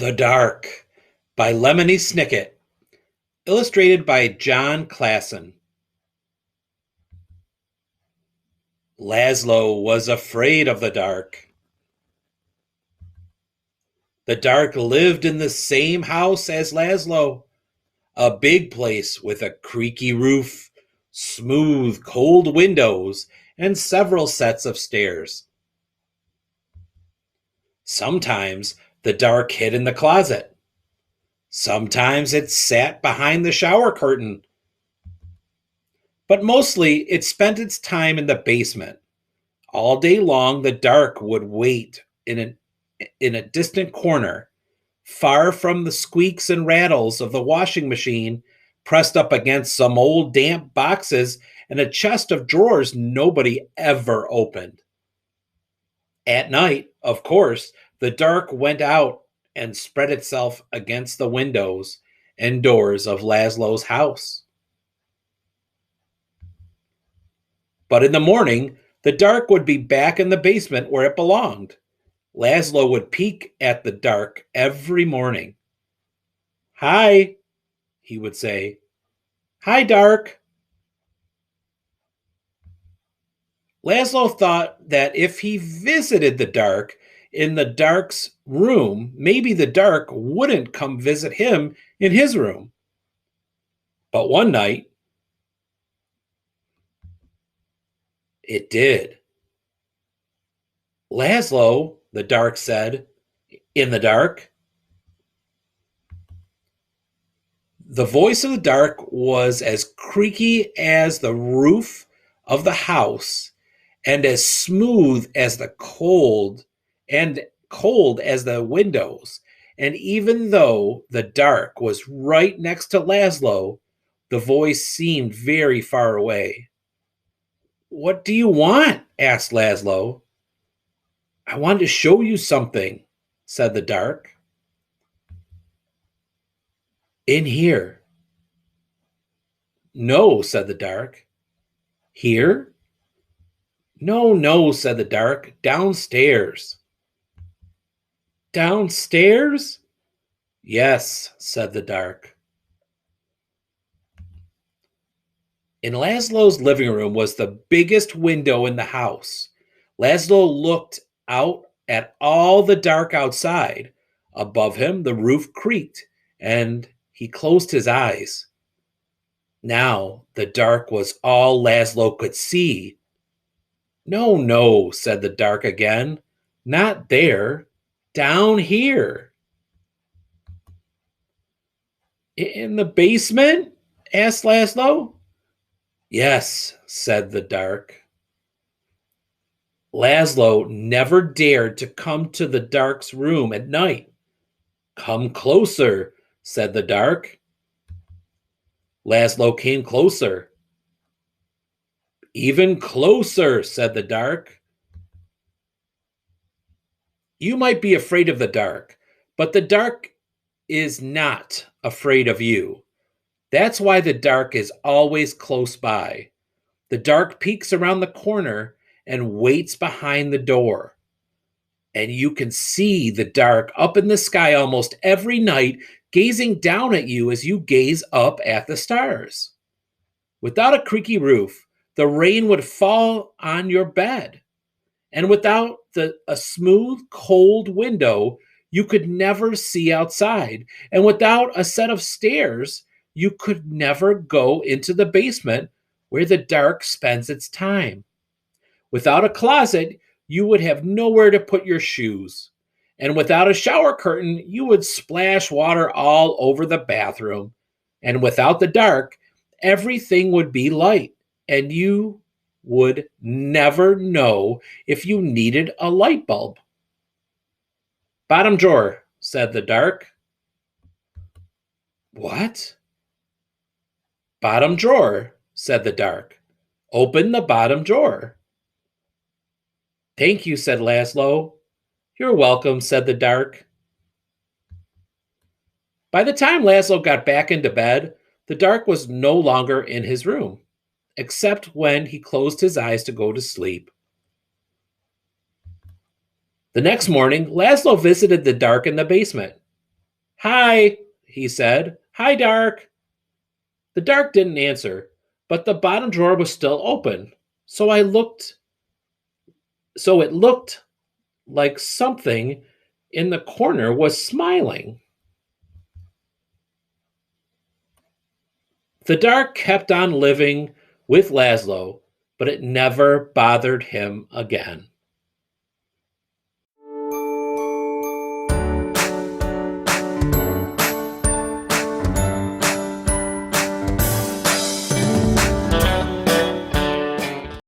The Dark by Lemony Snicket, illustrated by John Klassen. Laszlo was afraid of the dark. The dark lived in the same house as Laszlo, a big place with a creaky roof, smooth, cold windows, and several sets of stairs. Sometimes the dark hid in the closet. Sometimes it sat behind the shower curtain. But mostly it spent its time in the basement. All day long, the dark would wait in a distant corner, far from the squeaks and rattles of the washing machine, pressed up against some old damp boxes and a chest of drawers nobody ever opened. At night, of course, the dark went out and spread itself against the windows and doors of Laszlo's house. But in the morning, the dark would be back in the basement where it belonged. Laszlo would peek at the dark every morning. "Hi," he would say. "Hi, dark." Laszlo thought that if he visited the dark in the dark's room, maybe the dark wouldn't come visit him in his room. But one night, it did. "Laszlo," the dark said, in the dark. The voice of the dark was as creaky as the roof of the house and as smooth as the cold as the windows. And even though the dark was right next to Laszlo, the voice seemed very far away. "What do you want?" asked Laszlo. "I want to show you something," said the dark. "In here." "No," said the dark. "Here?" "No, no," said the dark. "Downstairs." "Downstairs?" "Yes," said the dark. In Laszlo's living room was the biggest window in the house. Laszlo looked out at all the dark outside. Above him, the roof creaked, and he closed his eyes. Now the dark was all Laszlo could see. "No, no," said the dark again. "Not there. Down here." "In the basement?" asked Laszlo. "Yes," said the dark. Laszlo never dared to come to the dark's room at night. "Come closer," said the dark. Laszlo came closer. "Even closer," said the dark. You might be afraid of the dark, but the dark is not afraid of you. That's why the dark is always close by. The dark peeks around the corner and waits behind the door. And you can see the dark up in the sky almost every night, gazing down at you as you gaze up at the stars. Without a creaky roof, the rain would fall on your bed. And without a smooth, cold window, you could never see outside. And without a set of stairs, you could never go into the basement where the dark spends its time. Without a closet, you would have nowhere to put your shoes. And without a shower curtain, you would splash water all over the bathroom. And without the dark, everything would be light, and you would never know if you needed a light bulb. "Bottom drawer," said the dark. "What?" "Bottom drawer," said the dark. "Open the bottom drawer." "Thank you," said Laszlo. "You're welcome," said the dark. By the time Laszlo got back into bed, the dark was no longer in his room, except when he closed his eyes to go to sleep. The next morning, Laszlo visited the dark in the basement. Hi, he said. Hi, Dark. The Dark didn't answer, but the bottom drawer was still open. So I looked, so it looked like something in the corner was smiling. The Dark kept on living with Laszlo, but it never bothered him again.